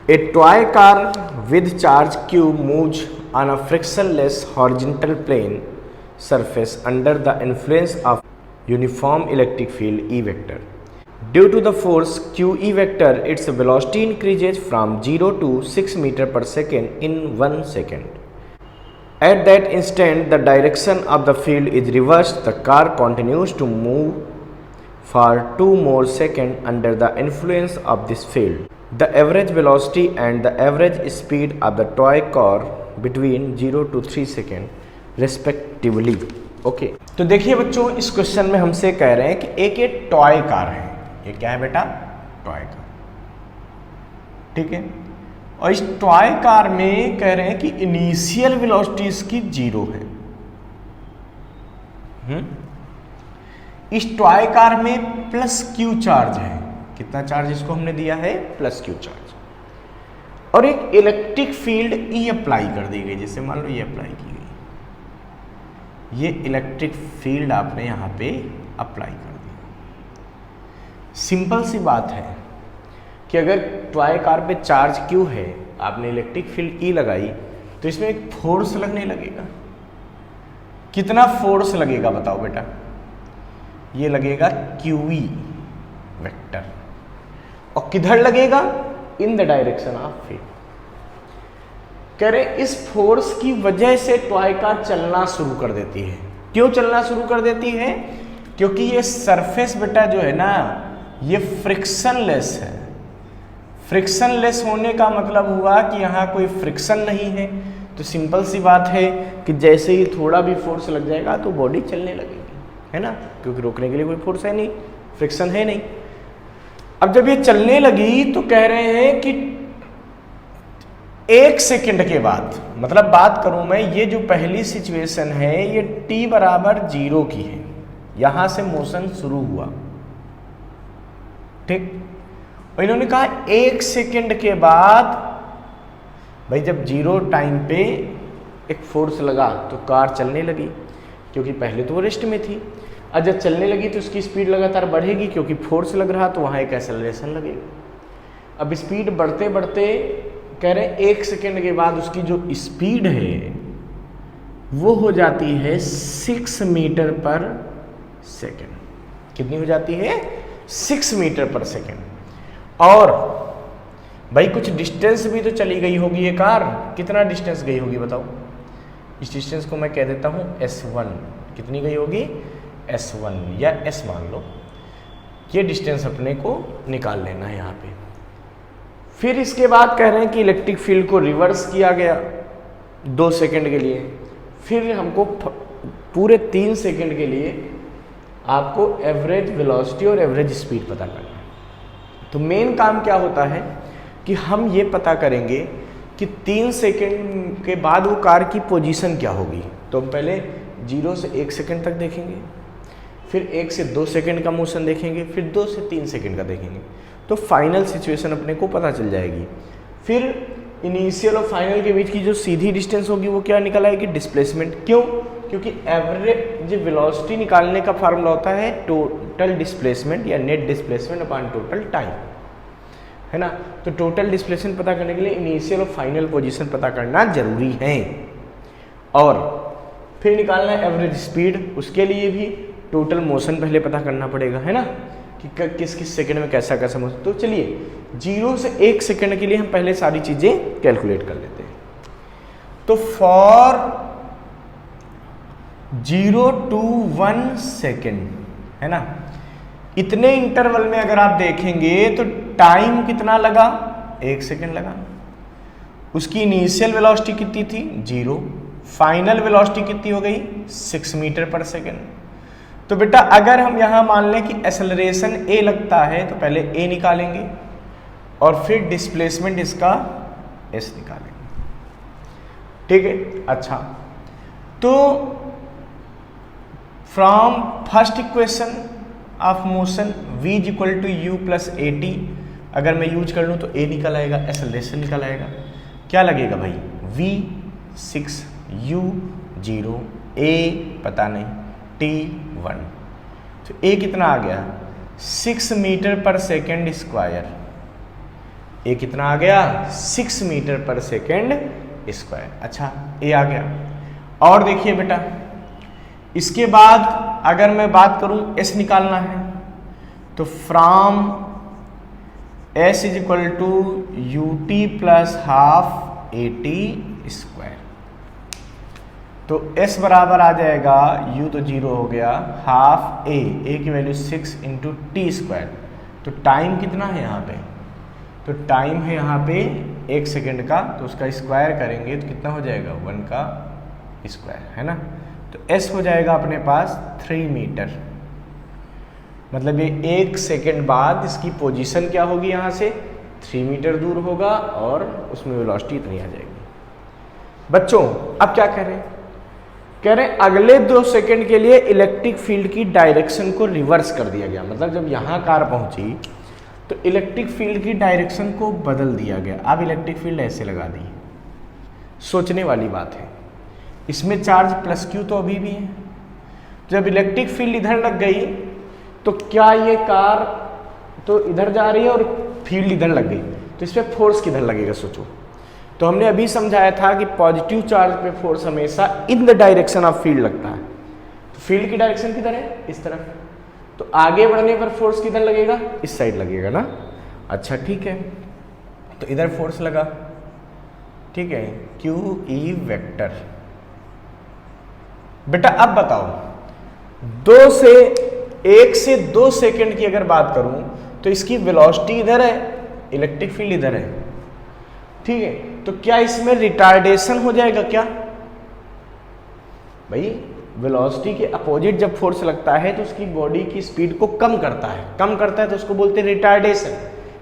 A toy car with charge Q moves on a frictionless horizontal plane surface under the influence of uniform electric field E vector. Due to the force QE vector, its velocity increases from 0 to 6 meter per second in 1 second. At that instant, the direction of the field is reversed. The car continues to move for 2 more seconds under the influence of this field. The average velocity and the average speed of the toy car between 0 to 3 seconds respectively. Okay, तो देखिए बच्चों, इस question में हमसे कह रहे हैं कि एक ये टॉय कार है। ये क्या है बेटा? Toy car. ठीक है, और इस टॉय कार में कह रहे हैं कि इनिशियल वेलोसिटी इसकी 0 है। इस टॉय कार में प्लस क्यू चार्ज है। कितना चार्ज इसको हमने दिया है? Plus Q charge. और एक इलेक्ट्रिक फील्ड ई अप्लाई कर दी गई, जैसे मान लो ये अप्लाई की गई, ये इलेक्ट्रिक फील्ड आपने यहां पे अप्लाई कर दी। सिंपल सी बात है कि अगर टॉय कार पे चार्ज क्यू है, आपने इलेक्ट्रिक फील्ड ई लगाई, तो इसमें एक फोर्स लगने लगेगा। कितना फोर्स लगेगा बताओ बेटा? ये लगेगा क्यूई वेक्टर। और किधर लगेगा? In the direction of field. कह रहे इस फोर्स की वजह से टॉय कार चलना शुरू कर देती है। क्यों चलना शुरू कर देती है? क्योंकि ये सरफेस बेटा जो है ना, ये फ्रिक्शनलेस है। फ्रिक्शनलेस होने का मतलब हुआ कि यहाँ कोई फ्रिक्शन नहीं है। तो सिंपल सी बात है कि जैसे ही थोड़ा भी फोर्स लग जाएगा तो बॉडी चलने लगेगी, है ना, क्योंकि रोकने के लिए कोई फोर्स है नहीं, फ्रिक्शन है नहीं। अब जब ये चलने लगी तो कह रहे हैं कि 1 सेकंड के बाद, मतलब बात करूं मैं, ये जो पहली सिचुएशन है ये t बराबर 0 की है। यहां से मोशन शुरू हुआ, ठीक। और इन्होंने कहा 1 सेकंड के बाद, भाई जब 0 टाइम पे एक फोर्स लगा तो कार चलने लगी, क्योंकि पहले तो वो रेस्ट में थी। और जब चलने लगी तो उसकी स्पीड लगातार बढ़ेगी, क्योंकि फोर्स लग रहा, तो वहाँ एक एक्सेलरेशन लगेगा। अब स्पीड बढ़ते बढ़ते कह रहे हैं 1 सेकेंड के बाद उसकी जो स्पीड है वो हो जाती है 6 मीटर पर सेकेंड। कितनी हो जाती है? 6 मीटर पर सेकेंड। और भाई कुछ डिस्टेंस भी तो चली गई होगी ये कार। कितना डिस्टेंस गई होगी बताओ? इस डिस्टेंस को मैं कह देता हूँ S1। कितनी गई होगी? S1 या S मान लो। ये डिस्टेंस अपने को निकाल लेना है यहाँ पे। फिर इसके बाद कह रहे हैं कि इलेक्ट्रिक फील्ड को रिवर्स किया गया 2 सेकंड के लिए। फिर हमको पूरे 3 सेकंड के लिए आपको एवरेज वेलोसिटी और एवरेज स्पीड पता करना है। तो मेन काम क्या होता है कि हम ये पता करेंगे कि 3 सेकंड के बाद वो कार की पोजीशन क्या होगी। तो हम पहले 0 से 1 सेकंड तक देखेंगे, फिर 1 से 2 सेकंड का मोशन देखेंगे, फिर 2 से 3 सेकंड का देखेंगे, तो फाइनल सिचुएशन अपने को पता चल जाएगी। फिर इनिशियल और फाइनल के बीच की जो सीधी डिस्टेंस होगी वो क्या निकल आएगी? डिस्प्लेसमेंट। क्यों? क्योंकि एवरेज वेलोसिटी निकालने का फार्मूला होता है टोटल डिस्प्लेसमेंट या net displacement upon total time, है ना। तो टोटल डिस्प्लेसमेंट पता करने के लिए इनिशियल और फाइनल पोजीशन पता करना जरूरी है। और फिर निकालना है एवरेज स्पीड, उसके लिए भी टोटल मोशन पहले पता करना पड़ेगा, है ना, कि किस किस सेकंड में कैसा कैसा मोशन। तो चलिए 0 से 1 सेकंड के लिए हम पहले सारी चीजें कैलकुलेट कर लेते हैं। तो फॉर 0 to 1 सेकेंड, है ना, इतने इंटरवल में अगर आप देखेंगे तो टाइम कितना लगा? 1 सेकेंड लगा। उसकी इनिशियल वेलोसिटी कितनी थी? 0। फाइनल वेलोसिटी कितनी हो गई? 6 मीटर पर सेकेंड। तो बेटा अगर हम यहां मान लें कि एक्सेलरेशन a लगता है तो पहले a निकालेंगे और फिर डिस्प्लेसमेंट इसका s निकालेंगे, ठीक है। अच्छा, तो from first equation of motion v is equal to u plus at, अगर मैं यूज कर लूँ तो a निकल आएगा, एक्सेलरेशन निकल आएगा। क्या लगेगा भाई? v 6 u 0 a पता नहीं t 1। तो a कितना आ गया? 6 मीटर पर सेकेंड स्क्वायर। ए कितना आ गया 6 मीटर पर सेकेंड स्क्वायर। अच्छा ए आ गया। और देखिए बेटा इसके बाद अगर मैं बात करूं एस निकालना है तो from S is equal to U T plus half A T square. तो s बराबर आ जाएगा u तो 0 हो गया हाफ a की वैल्यू 6 इंटू टी स्क्वायर। तो टाइम कितना है यहाँ पे, तो टाइम है यहाँ पे 1 सेकेंड का, तो उसका स्क्वायर करेंगे तो कितना हो जाएगा 1 का स्क्वायर, है ना। तो s हो जाएगा अपने पास 3 मीटर, मतलब ये 1 सेकेंड बाद इसकी पोजीशन क्या होगी, यहाँ से 3 मीटर दूर होगा और उसमें वेलोसिटी इतनी आ जाएगी। बच्चों अब क्या कह रहे हैं, कह रहे हैं अगले 2 सेकेंड के लिए इलेक्ट्रिक फील्ड की डायरेक्शन को रिवर्स कर दिया गया। मतलब जब यहाँ कार पहुंची तो इलेक्ट्रिक फील्ड की डायरेक्शन को बदल दिया गया। अब इलेक्ट्रिक फील्ड ऐसे लगा दी। सोचने वाली बात है, इसमें चार्ज प्लस क्यू तो अभी भी है। जब इलेक्ट्रिक फील्ड इधर लग गई तो क्या ये कार तो इधर जा रही है और फील्ड इधर लग गई, तो इस पर फोर्स किधर लगेगा सोचो। तो हमने अभी समझाया था कि पॉजिटिव चार्ज पे फोर्स हमेशा in the direction of field लगता है। तो फील्ड की डायरेक्शन किधर है, इस तरफ, तो आगे बढ़ने पर फोर्स किधर लगेगा, इस साइड लगेगा ना। अच्छा ठीक है, तो इधर फोर्स लगा, ठीक है, क्यू ई वेक्टर। बेटा अब बताओ 1 से 2 सेकेंड की अगर बात करूं तो इसकी वेलोसिटी इधर है, इलेक्ट्रिक फील्ड इधर है, ठीक है। तो क्या इसमें रिटार्डेशन हो जाएगा क्या भाई, वेलोसिटी के अपोजिट जब फोर्स लगता है तो उसकी बॉडी की स्पीड को कम करता है तो उसको बोलते हैं रिटार्डेशन।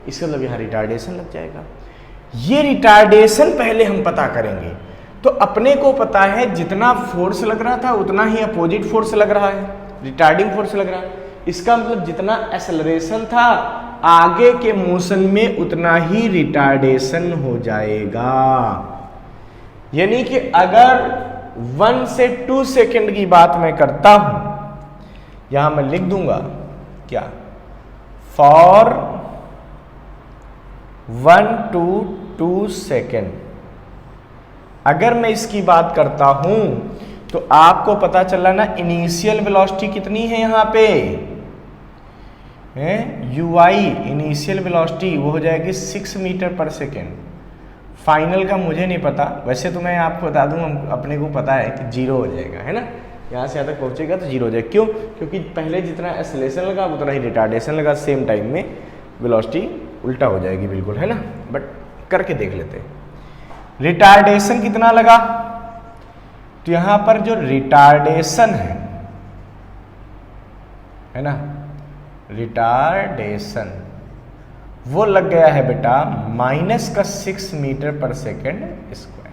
इसका मतलब यहाँ रिटार्डेशन लग जाएगा। ये रिटार्डेशन पहले हम पता करेंगे। तो अपने को पता है जितना फोर्स लग रहा था उतना ही अपोजिट फोर्स लग रहा है, रिटार्डिंग फोर्स लग रहा है। इसका मतलब जितना एक्सेलरेशन था आगे के मोशन में उतना ही रिटार्डेशन हो जाएगा। यानी कि अगर 1 से 2 सेकेंड की बात मैं करता हूं, यहां मैं लिख दूंगा क्या, फॉर 1 to 2 सेकेंड। अगर मैं इसकी बात करता हूं तो आपको पता चला ना इनिशियल वेलोसिटी कितनी है यहाँ पे, यू आई इनिशियल वेलोसिटी वो हो जाएगी 6 मीटर पर सेकेंड। फाइनल का मुझे नहीं पता, वैसे तो मैं आपको बता दूं, हम अपने को पता है कि 0 हो जाएगा, है ना। यहाँ से यहाँ तक पहुँचेगा तो 0 हो जाएगा। क्यों, क्योंकि पहले जितना एक्सेलरेशन लगा उतना ही रिटार्डेशन लगा, सेम टाइम में वेलोसिटी उल्टा हो जाएगी बिल्कुल, है ना। बट करके देख लेते हैं। रिटार्डेशन कितना लगा, तो यहाँ पर जो रिटार्डेशन है ना, रिटार्डेशन वो लग गया है बेटा -6 मीटर पर सेकेंड स्क्वायर।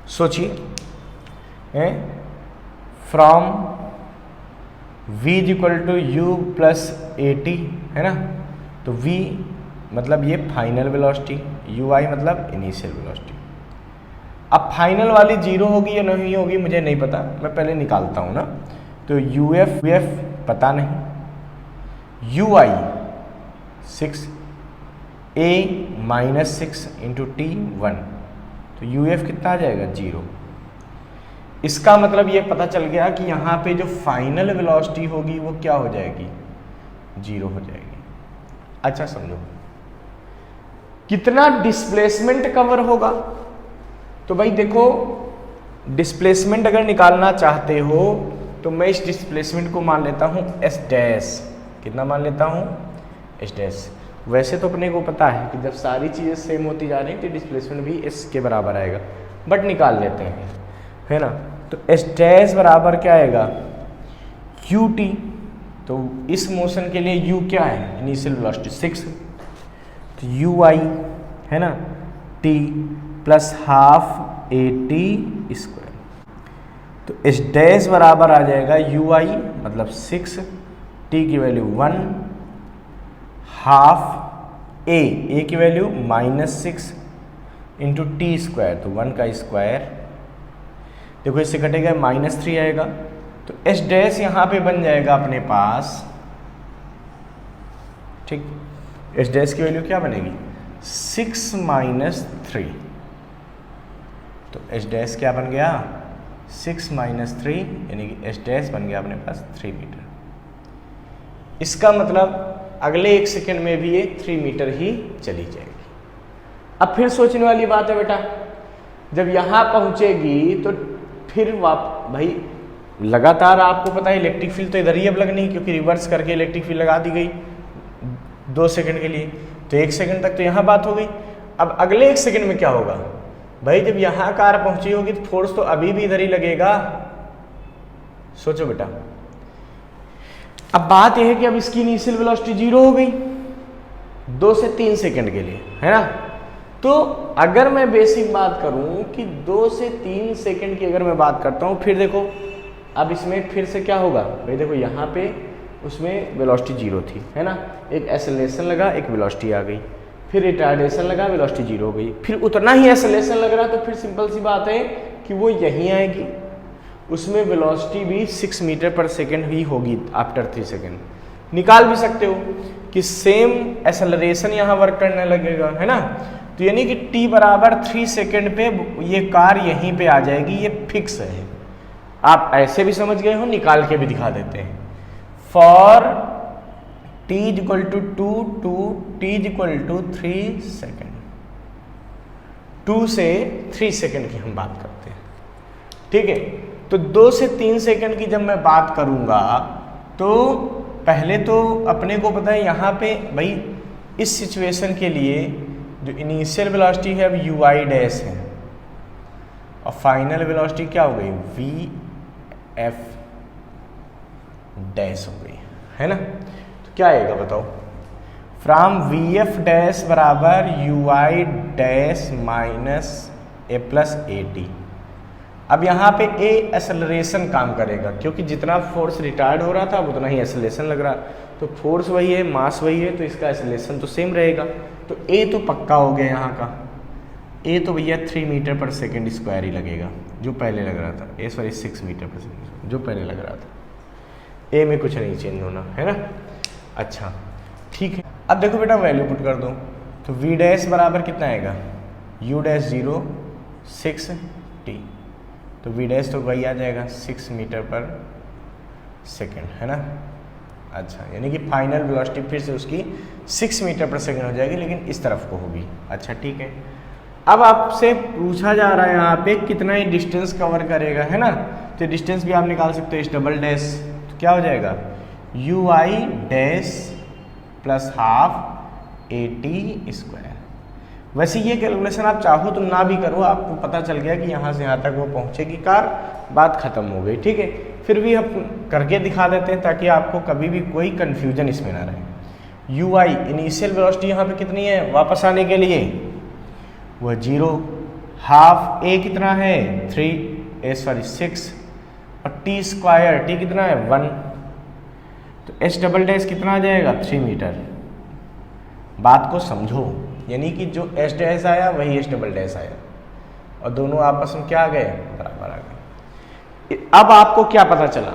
सोचिए from v is equal to U plus A T, है ना। तो v मतलब ये फाइनल वेलोसिटी, यू आई मतलब इनिशियल वेलोसिटी। अब फाइनल वाली 0 होगी या नहीं होगी मुझे नहीं पता, मैं पहले निकालता हूँ ना। तो यू एफ पता नहीं, you I 6 a -6 into T 1, तो यू एफ कितना आ जाएगा 0। इसका मतलब ये पता चल गया कि यहाँ पे जो फाइनल वेलोसिटी होगी वो क्या हो जाएगी, 0 हो जाएगी। अच्छा समझो कितना डिस्प्लेसमेंट कवर होगा, तो भाई देखो डिस्प्लेसमेंट अगर निकालना चाहते हो तो मैं इस डिस्प्लेसमेंट को मान लेता हूँ एस डैश। कितना मान लेता हूँ, एस डैश। वैसे तो अपने को पता है कि जब सारी चीज़ें सेम होती जा रही हैं तो डिस्प्लेसमेंट भी एस के बराबर आएगा, बट निकाल लेते हैं, है ना। तो एस डैश बराबर क्या आएगा, क्यू टी। तो इस मोशन के लिए यू क्या है, इनिशियल वेलोसिटी 6, तो यू आई है ना T plus half A T square. तो एस डैश बराबर आ जाएगा यू आई मतलब 6, टी की वैल्यू 1, हाफ ए की वैल्यू -6 इंटू टी स्क्वायर, तो 1 का स्क्वायर। देखो इससे कटेगा -3 आएगा, तो एस डैश यहाँ पे बन जाएगा अपने पास, ठीक। एस डैश की वैल्यू क्या बनेगी 6 माइनस 3, तो एच डैश क्या बन गया 6 माइनस 3, यानी कि एच डैश बन गया अपने पास 3 मीटर। इसका मतलब अगले 1 सेकेंड में भी ये 3 मीटर ही चली जाएगी। अब फिर सोचने वाली बात है बेटा, जब यहाँ पहुँचेगी तो फिर भाई लगातार आपको पता है इलेक्ट्रिक फील्ड तो इधर ही अब लगनी है, क्योंकि रिवर्स करके इलेक्ट्रिक फील्ड लगा दी गई 2 सेकंड के लिए, तो 1 सेकंड तक तो यहाँ बात हो गई। अब अगले 1 सेकंड में क्या होगा भाई, जब यहाँ कार पहुंची होगी तो फोर्स तो अभी भी इधर ही लगेगा। सोचो बेटा, अब बात यह है कि अब इसकी इनिशियल वेलोसिटी 0 हो गई 2 से 3 सेकंड के लिए, है ना। तो अगर मैं बेसिक बात करूं कि 2 से 3 सेकंड की अगर मैं बात करता हूं, फिर देखो अब इसमें फिर से क्या होगा भाई, देखो यहाँ पे उसमें वेलोसिटी 0 थी, है ना, एक एक्सेलरेशन लगा, एक वेलोसिटी आ गई, फिर रिटार्डेशन लगा, वेलोसिटी 0 हो गई, फिर उतना ही एक्सेलरेशन लग रहा, तो फिर सिंपल सी बात है कि वो यहीं आएगी, उसमें वेलोसिटी भी 6 मीटर पर सेकेंड ही होगी आफ्टर 3 सेकेंड। निकाल भी सकते हो कि सेम एक्सेलरेशन यहाँ वर्क करने लगेगा, है ना, तो यानी कि t बराबर 3 सेकेंड पे ये कार यहीं पे आ जाएगी, ये फिक्स है। आप ऐसे भी समझ गए हो, निकाल के भी दिखा देते हैं। For t is equal to 2 to t is equal to 3 second, 2 से 3 सेकेंड की हम बात करते हैं, ठीक है। तो 2 से 3 सेकेंड की जब मैं बात करूंगा तो पहले तो अपने को पता है यहाँ पे भाई इस सिचुएशन के लिए जो इनिशियल वेलोसिटी है अब ui डैश है और फाइनल वेलोसिटी क्या हो गई vf डैश हो गई, है ना। तो क्या आएगा बताओ, फ्रॉम vf डैश बराबर ui dash minus a plus at। अब यहाँ पे a एक्सेलरेशन काम करेगा, क्योंकि जितना फोर्स रिटायर्ड हो रहा था अब उतना ही एक्सेलरेशन लग रहा, तो फोर्स वही है, मास वही है, तो इसका एक्सेलरेशन तो सेम रहेगा। तो a तो पक्का हो गया यहाँ का, a तो भैया 3 मीटर पर सेकेंड स्क्वायर ही लगेगा जो पहले लग रहा था, a sorry 6 metre per second जो पहले लग रहा था, a में कुछ नहीं चेंज होना, है ना। अच्छा ठीक है, अब देखो बेटा वैल्यू पुट कर दो, तो v डैश बराबर कितना आएगा u डैश 0 6t, तो v डैश तो वही आ जाएगा 6 मीटर पर सेकेंड, है ना। अच्छा यानी कि फाइनल वेलोसिटी फिर से उसकी 6 मीटर पर सेकेंड हो जाएगी, लेकिन इस तरफ को होगी। अच्छा ठीक है, अब आपसे पूछा जा रहा है यहाँ पे कितना ही डिस्टेंस कवर करेगा, है ना, तो डिस्टेंस भी आप निकाल सकते हो इस डबल डैश, तो क्या हो जाएगा ui dash plus half at square. वैसे ये कैलकुलेशन आप चाहो तो ना भी करो, आपको पता चल गया कि यहाँ से यहाँ तक वो पहुँचेगी कार, बात खत्म हो गई, ठीक है। फिर भी हम करके दिखा देते हैं ताकि आपको कभी भी कोई कन्फ्यूजन इसमें ना रहे। ui इनिशियल वेलोसिटी यहाँ पे कितनी है वापस आने के लिए, वह 0, हाफ a कितना है 6 और t स्क्वायर t कितना है 1, तो h डबल डैश कितना आ जाएगा 3 मीटर। बात को समझो, यानी कि जो h डैश आया वही h डबल डैश आया और दोनों आपस में क्या आ गए बराबर आ गए। अब आपको क्या पता चला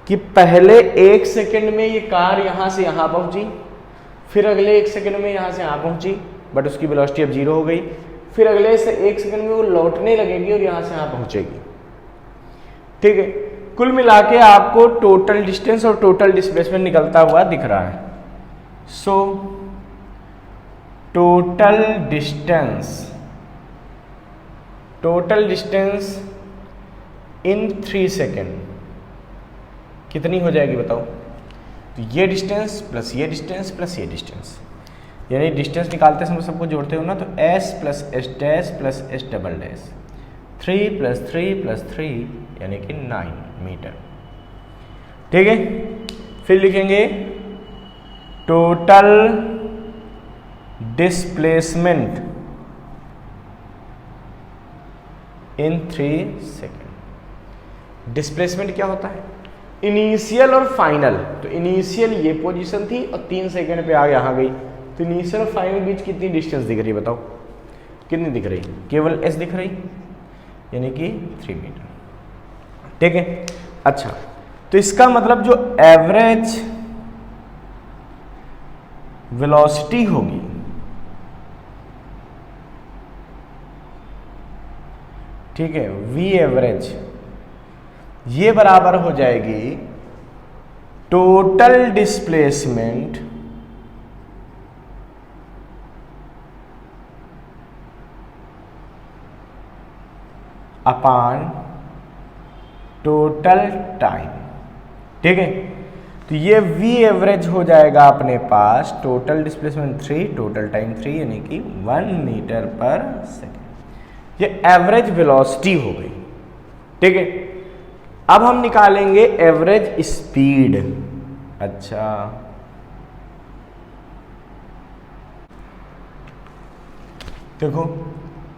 कि पहले 1 सेकंड में ये कार यहाँ से यहाँ पहुँची, फिर अगले 1 सेकंड में यहाँ से यहाँ पहुँची, बट उसकी वेलोसिटी अब 0 हो गई, फिर अगले से 1 सेकंड में वो लौटने लगेगी और यहाँ से यहाँ पहुँचेगी, ठीक है। कुल मिला के आपको टोटल डिस्टेंस और टोटल डिस्प्लेसमेंट निकलता हुआ दिख रहा है। So total distance in 3 second कितनी हो जाएगी बताओ, तो ये डिस्टेंस प्लस ये डिस्टेंस प्लस ये डिस्टेंस, यानी डिस्टेंस निकालते समय सबको जोड़ते हो ना, तो s plus H dash plus H double dash 3 plus 3 plus 3 यानी कि 9 मीटर, ठीक है। फिर लिखेंगे total displacement in 3 second. Displacement क्या होता है, इनिशियल और फाइनल, तो इनिशियल ये पोजीशन थी और 3 सेकेंड पे आ यहाँ गई, तो इनिशियल और फाइनल बीच कितनी डिस्टेंस दिख रही बताओ, कितनी दिख रही, केवल s दिख रही, यानी कि 3 मीटर, ठीक है। अच्छा तो इसका मतलब जो एवरेज वेलोसिटी होगी ठीक है, वी एवरेज ये बराबर हो जाएगी total displacement upon total time. ठीक है, तो ये वी एवरेज हो जाएगा अपने पास टोटल डिस्प्लेसमेंट 3 टोटल टाइम 3 यानी कि 1 मीटर पर सेकेंड। ये एवरेज वेलोसिटी हो गई। ठीक है, अब हम निकालेंगे एवरेज स्पीड। अच्छा, देखो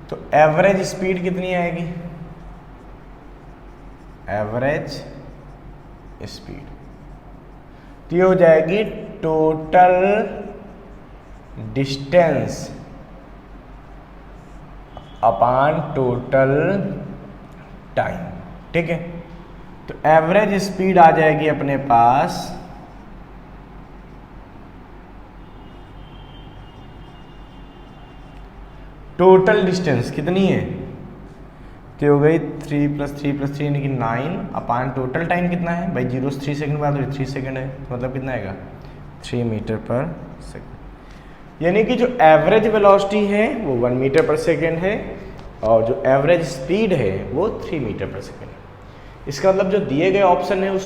तो एवरेज स्पीड कितनी आएगी, एवरेज स्पीड तो ये हो जाएगी total distance upon total time. ठीक है, तो एवरेज स्पीड आ जाएगी अपने पास टोटल डिस्टेंस कितनी है, तो हो गई 3 + 3 + 3 यानी कि 9 अपॉन टोटल टाइम कितना है भाई, 0 से 3 सेकंड बाद 3 सेकंड है, मतलब कितना आएगा 3 मीटर पर सेकंड। यानी कि जो एवरेज वेलोसिटी है वो 1 मीटर पर सेकंड है और जो एवरेज स्पीड है वो 3 मीटर पर सेकंड है। इसका मतलब जो दिए गए ऑप्शन है उस